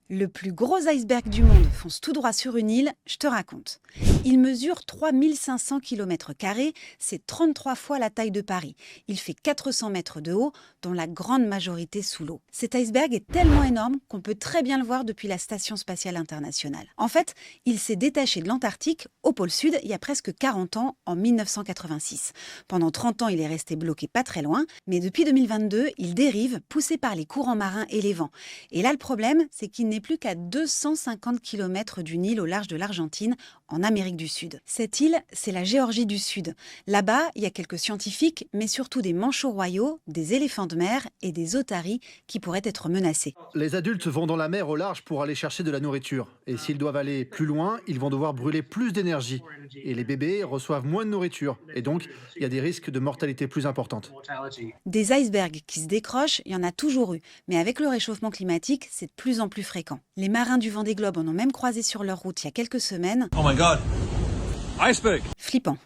Le plus gros iceberg du monde fonce tout droit sur une île, je te raconte. Il mesure 3500 km², c'est 33 fois la taille de Paris. Il fait 400 mètres de haut, dont la grande majorité sous l'eau. Cet iceberg est tellement énorme qu'on peut très bien le voir depuis la Station spatiale internationale. En fait, il s'est détaché de l'Antarctique, au pôle Sud, il y a presque 40 ans, en 1986. Pendant 30 ans, il est resté bloqué pas très loin, mais depuis 2022, il dérive, poussé par les courants marins et les vents. Et là, le problème, c'est qu'il n'est plus qu'à 250 km d'une île au large de l'Argentine, en Amérique du Sud. Cette île, c'est la Géorgie du Sud. Là-bas, il y a quelques scientifiques, mais surtout des manchots royaux, des éléphants de mer et des otaries qui pourraient être menacés. Les adultes vont dans la mer au large pour aller chercher de la nourriture. Et s'ils doivent aller plus loin, ils vont devoir brûler plus d'énergie. Et les bébés reçoivent moins de nourriture. Et donc, il y a des risques de mortalité plus importantes. Des icebergs qui se décrochent, il y en a toujours eu, mais avec le réchauffement climatique, c'est de plus en plus fréquent. Les marins du Vendée Globe en ont même croisé sur leur route il y a quelques semaines. Oh my god! Iceberg! Flippant.